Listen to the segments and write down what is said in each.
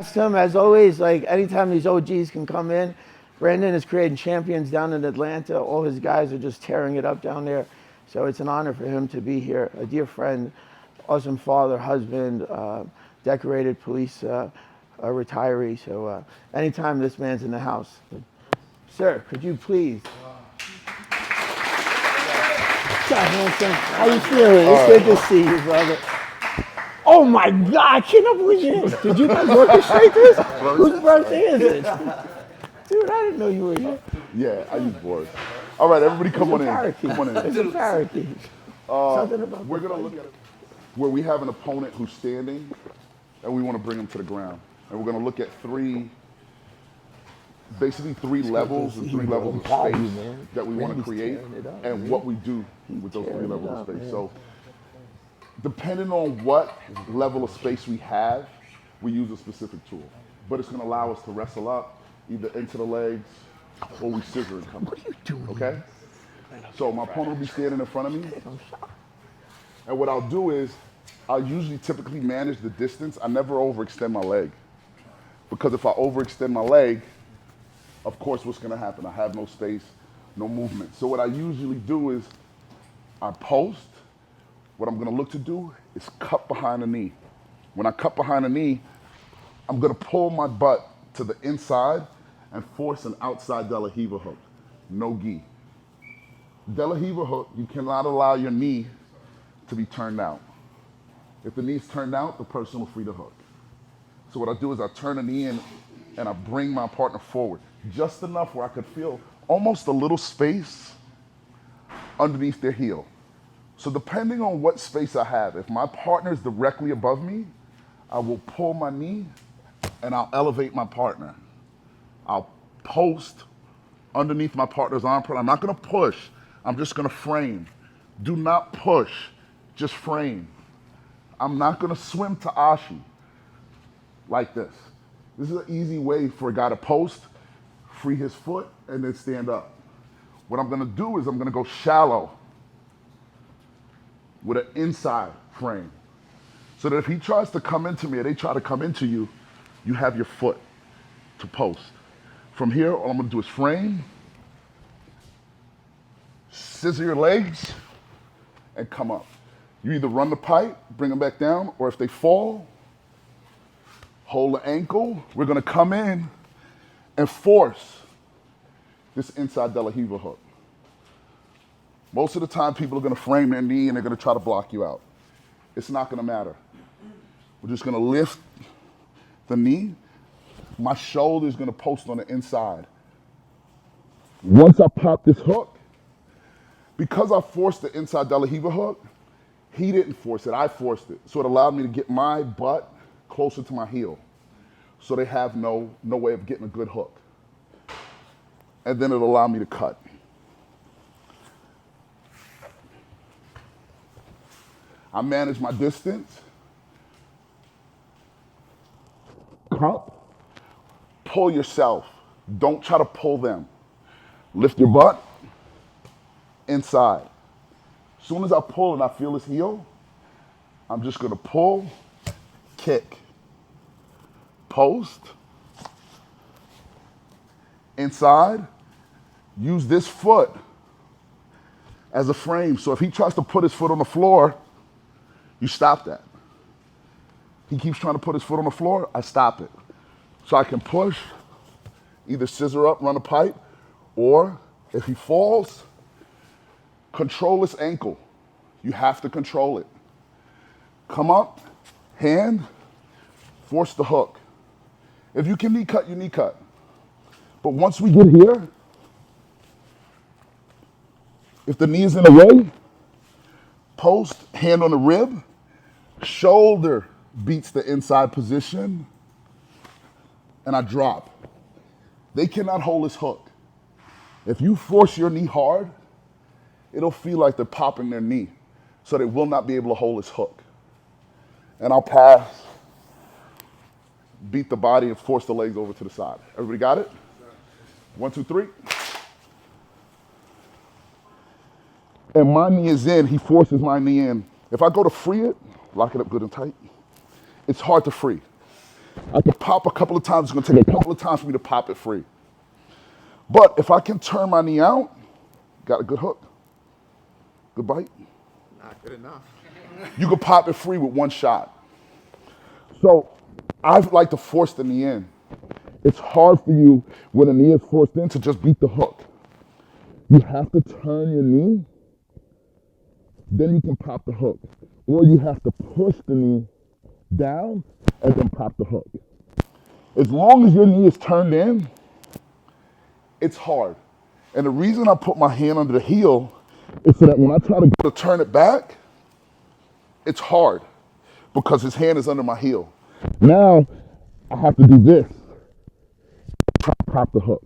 Him, as always, like anytime these OGs can come in, Brandon is creating champions down in Atlanta. All his guys are just tearing it up down there. So it's an honor for him to be here. A dear friend, awesome father, husband, decorated police retiree. So anytime this man's in the house. Sir, could you please? What's up, handsome? How you feeling? It's good to see you, brother. Oh my God, I cannot believe this. Did you guys orchestrate this? Whose birthday is it? Dude, I didn't know you were here. Yeah, I use boards. All right, everybody come on in. Parakeet. Come on in. It's a parakeet. Something about We're going to look at it where we have an opponent who's standing and we want to bring him to the ground. And we're going to look at basically three levels of space that we want to create and what we do with those three levels of space. So depending on what level of space we have, we use a specific tool. But it's going to allow us to wrestle up, either into the legs, or we scissor and come up. What are you doing? Okay? So my opponent will be standing in front of me. And what I'll do is, I'll usually typically manage the distance. I never overextend my leg. Because if I overextend my leg, of course, what's going to happen? I have no space, no movement. So what I usually do is, I post. What I'm going to look to do is cut behind the knee. When I cut behind the knee, I'm going to pull my butt to the inside and force an outside De La Riva hook. No gi. De La Riva hook, you cannot allow your knee to be turned out. If the knee's turned out, the person will free the hook. So what I do is I turn the knee in and I bring my partner forward, just enough where I could feel almost a little space underneath their heel. So depending on what space I have, if my partner is directly above me, I will pull my knee and I'll elevate my partner. I'll post underneath my partner's arm. I'm not going to push. I'm just going to frame. Do not push. Just frame. I'm not going to swim to Ashi like this. This is an easy way for a guy to post, free his foot, and then stand up. What I'm going to do is I'm going to go shallow with an inside frame. So that if he tries to come into me or they try to come into you, you have your foot to post. From here, all I'm gonna do is frame, scissor your legs, and come up. You either run the pipe, bring them back down, or if they fall, hold the ankle. We're gonna come in and force this inside De La Riva hook. Most of the time, people are gonna frame their knee and they're gonna try to block you out. It's not gonna matter. We're just gonna lift the knee. My shoulder is gonna post on the inside. Once I pop this hook, because I forced the inside De La Riva hook, he didn't force it, I forced it. So it allowed me to get my butt closer to my heel. So they have no way of getting a good hook. And then it'll allow me to cut. I manage my distance. Cup. Pull yourself. Don't try to pull them. Lift your butt. Inside. As soon as I pull and I feel his heel, I'm just going to pull, kick, post, inside. Use this foot as a frame. So if he tries to put his foot on the floor, you stop that. He keeps trying to put his foot on the floor, I stop it. So I can push, either scissor up, run a pipe, or if he falls, control his ankle. You have to control it. Come up, hand, force the hook. If you can knee cut, you knee cut. But once we get here, if the knee is in the way, post, hand on the rib, shoulder beats the inside position, and I drop. They cannot hold this hook. If you force your knee hard, it'll feel like they're popping their knee, so they will not be able to hold this hook. And I'll pass, beat the body, and force the legs over to the side. Everybody got it? 1, 2, 3. And my knee is in, he forces my knee in. If I go to free it, lock it up good and tight, it's hard to free. I can pop a couple of times. It's going to take a couple of times for me to pop it free. But if I can turn my knee out, got a good hook. Good bite. Not good enough. You can pop it free with one shot. So I like to force the knee in. It's hard for you when the knee is forced in to just beat the hook. You have to turn your knee, then you can pop the hook. Or you have to push the knee down and then pop the hook. As long as your knee is turned in, it's hard. And the reason I put my hand under the heel is so that when I try to go to turn it back, it's hard because his hand is under my heel. Now I have to do this, try to pop the hook.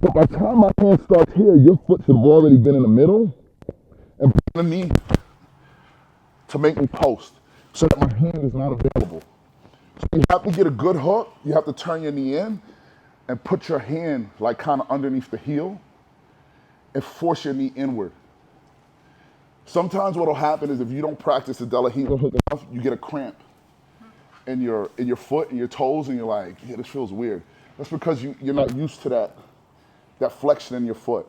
But by the time my hand starts here, your foot should have already been in the middle and bring the knee to make me post so that my hand is not available. So you have to get a good hook. You have to turn your knee in and put your hand like kind of underneath the heel and force your knee inward. Sometimes what will happen is if you don't practice the De La Riva hook enough, you get a cramp in your foot and your toes, and you're like, yeah, this feels weird. That's because you're not used to that flexion in your foot.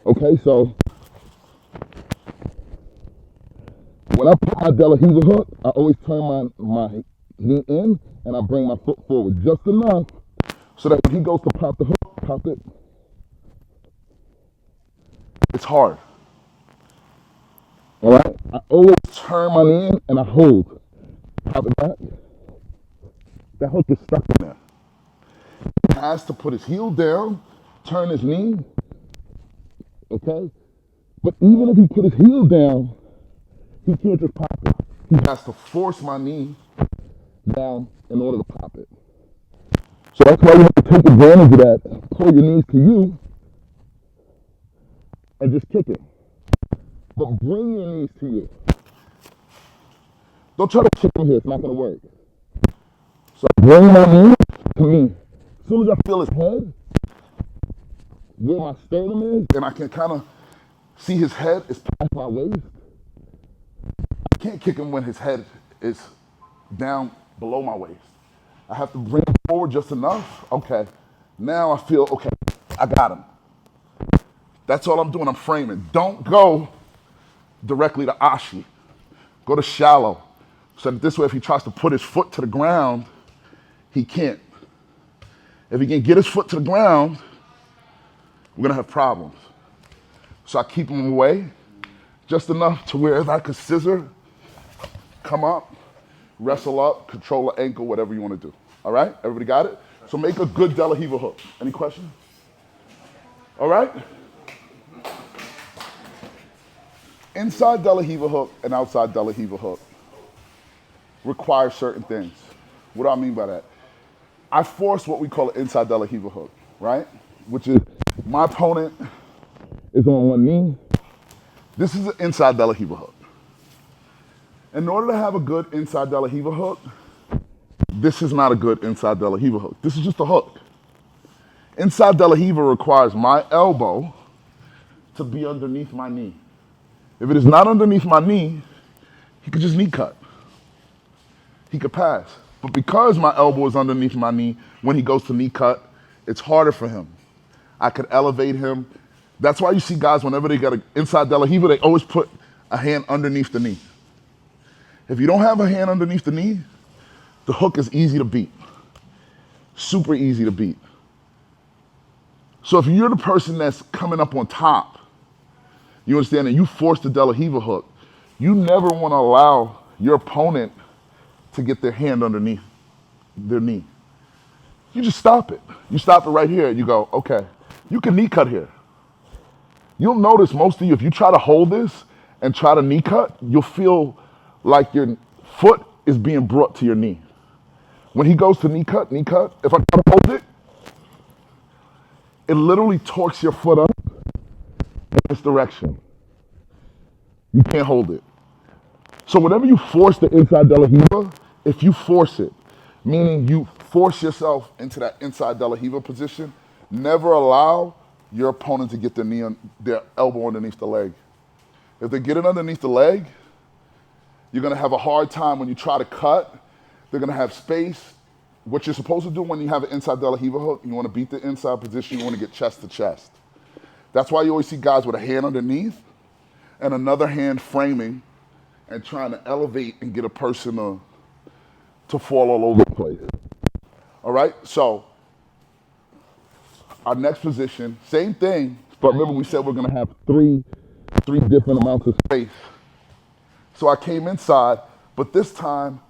Okay, so when I put my De La Riva hook, I always turn my knee in and I bring my foot forward just enough so that when he goes to pop the hook, pop it. It's hard. All right? I always turn my knee in and I hold. Pop it back. That hook is stuck in there. He has to put his heel down, turn his knee, okay? But even if he put his heel down, he can't just pop it. He has to force my knee down in order to pop it. So that's why you have to take advantage of that. Pull your knees to you and just kick it. But bring your knees to you. Don't try to kick them here, it's not gonna work. So I bring my knees to me. As soon as I feel his head, where my sternum is, and I can kind of see his head is past my waist, I can't kick him when his head is down below my waist. I have to bring him forward just enough. Okay, now I feel, okay, I got him. That's all I'm doing, I'm framing. Don't go directly to Ashi. Go to shallow. So that this way, if he tries to put his foot to the ground, he can't. If he can get his foot to the ground, we're gonna have problems. So I keep him away just enough to where if I could scissor, come up, wrestle up, control the ankle, whatever you want to do. All right? Everybody got it? So make a good De La Riva hook. Any questions? All right? Inside De La Riva hook and outside De La Riva hook require certain things. What do I mean by that? I force what we call an inside De La Riva hook, right? Which is my opponent is on one knee. This is an inside De La Riva hook. In order to have a good inside De La Riva hook, this is not a good inside De La Riva hook. This is just a hook. Inside De La Riva requires my elbow to be underneath my knee. If it is not underneath my knee, he could just knee cut. He could pass. But because my elbow is underneath my knee, when he goes to knee cut, it's harder for him. I could elevate him. That's why you see guys, whenever they got an inside De La Riva, they always put a hand underneath the knee. If you don't have a hand underneath the knee, the hook is easy to beat. Super easy to beat. So if you're the person that's coming up on top, you understand, and you force the De La Riva hook, you never want to allow your opponent to get their hand underneath their knee. You just stop it. You stop it right here. You go, okay, you can knee cut here. You'll notice most of you, if you try to hold this and try to knee cut, you'll feel like your foot is being brought to your knee. When he goes to knee cut, if I try to hold it, it literally torques your foot up in this direction. You can't hold it. So whenever you force the inside De La Riva, if you force it, meaning you force yourself into that inside De La Riva position, never allow your opponent to get their elbow underneath the leg. If they get it underneath the leg, you're gonna have a hard time when you try to cut They're gonna have space. What you're supposed to do when you have an inside de la riva hook, you wanna beat the inside position, you wanna get chest to chest. That's why you always see guys with a hand underneath and another hand framing and trying to elevate and get a person to fall all over the place. All right, so our next position, same thing, but remember we said we're gonna have three different amounts of space. So I came inside, but this time,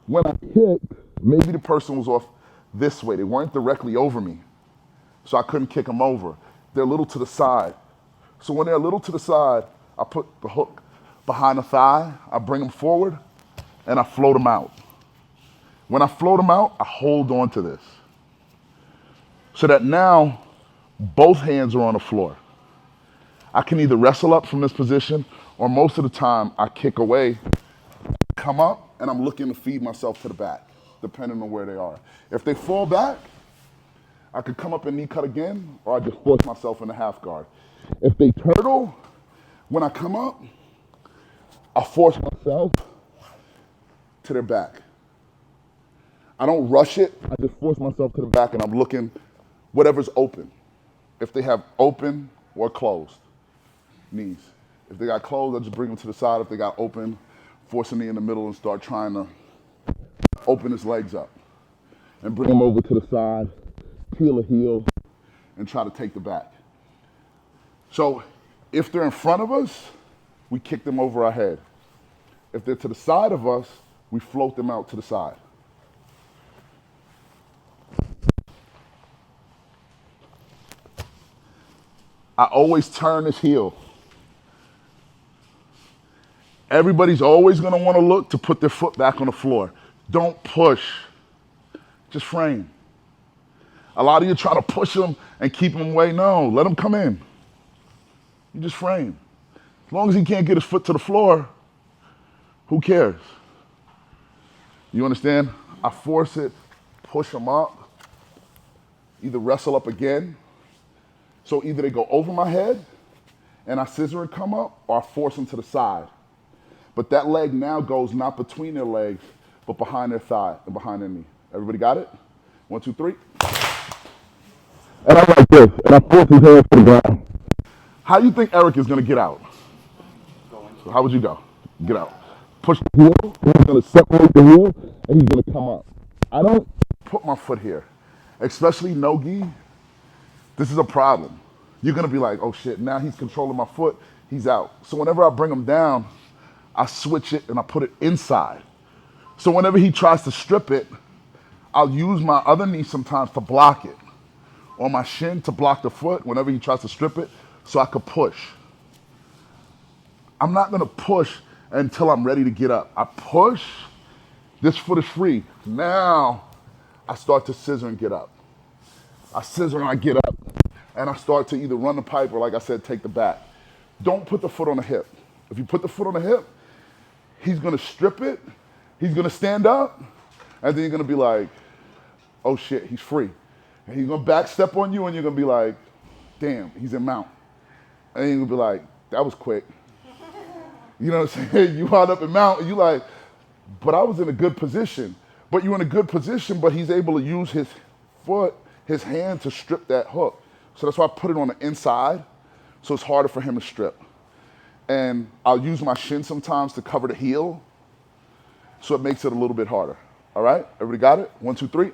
when I kicked, maybe the person was off this way. They weren't directly over me, so I couldn't kick them over. They're a little to the side. So when they're a little to the side, I put the hook behind the thigh, I bring them forward, and I float them out. When I float them out, I hold on to this. So that now, both hands are on the floor. I can either wrestle up from this position, or most of the time, I kick away, come up, and I'm looking to feed myself to the back, depending on where they are. If they fall back, I could come up and knee cut again, or I just force myself in the half guard. If they turtle, when I come up, I force myself to their back. I don't rush it, I just force myself to the back and I'm looking whatever's open. If they have open or closed knees. If they got closed, I just bring them to the side. If they got open, force a knee in the middle and start trying to open his legs up. And bring them over to the side, peel a heel, and try to take the back. So if they're in front of us, we kick them over our head. If they're to the side of us, we float them out to the side. I always turn this heel. Everybody's always gonna wanna look to put their foot back on the floor. Don't push, just frame. A lot of you try to push them and keep them away. No, let them come in. You just frame. As long as he can't get his foot to the floor, who cares? You understand? I force it, push them up, either wrestle up again. So either they go over my head and I scissor and come up, or I force them to the side. But that leg now goes not between their legs, but behind their thigh and behind their knee. Everybody got it? 1, 2, 3. And I'm like this, and I force his hands to the ground. How do you think Eric is gonna get out? So how would you go? Get out. Push the heel, he's gonna separate the heel, and he's gonna come up. I don't put my foot here, especially no-gi. This is a problem. You're gonna be like, oh shit, now he's controlling my foot, he's out. So whenever I bring him down, I switch it and I put it inside. So whenever he tries to strip it, I'll use my other knee sometimes to block it, or my shin to block the foot whenever he tries to strip it, so I could push. I'm not gonna push until I'm ready to get up. I push, this foot is free. Now I start to scissor and get up. I scissor and I get up, and I start to either run the pipe or, like I said, take the back. Don't put the foot on the hip. If you put the foot on the hip, he's gonna strip it, he's gonna stand up, and then you're gonna be like, oh shit, he's free. And he's gonna back step on you, and you're gonna be like, damn, he's in mount. And you're gonna be like, that was quick. You know what I'm saying? You wound up in mount, and you like, but I was in a good position. But you're in a good position, but he's able to use his foot, his hand to strip that hook. So that's why I put it on the inside, so it's harder for him to strip. And I'll use my shin sometimes to cover the heel, so it makes it a little bit harder. All right, everybody got it? 1, 2, 3.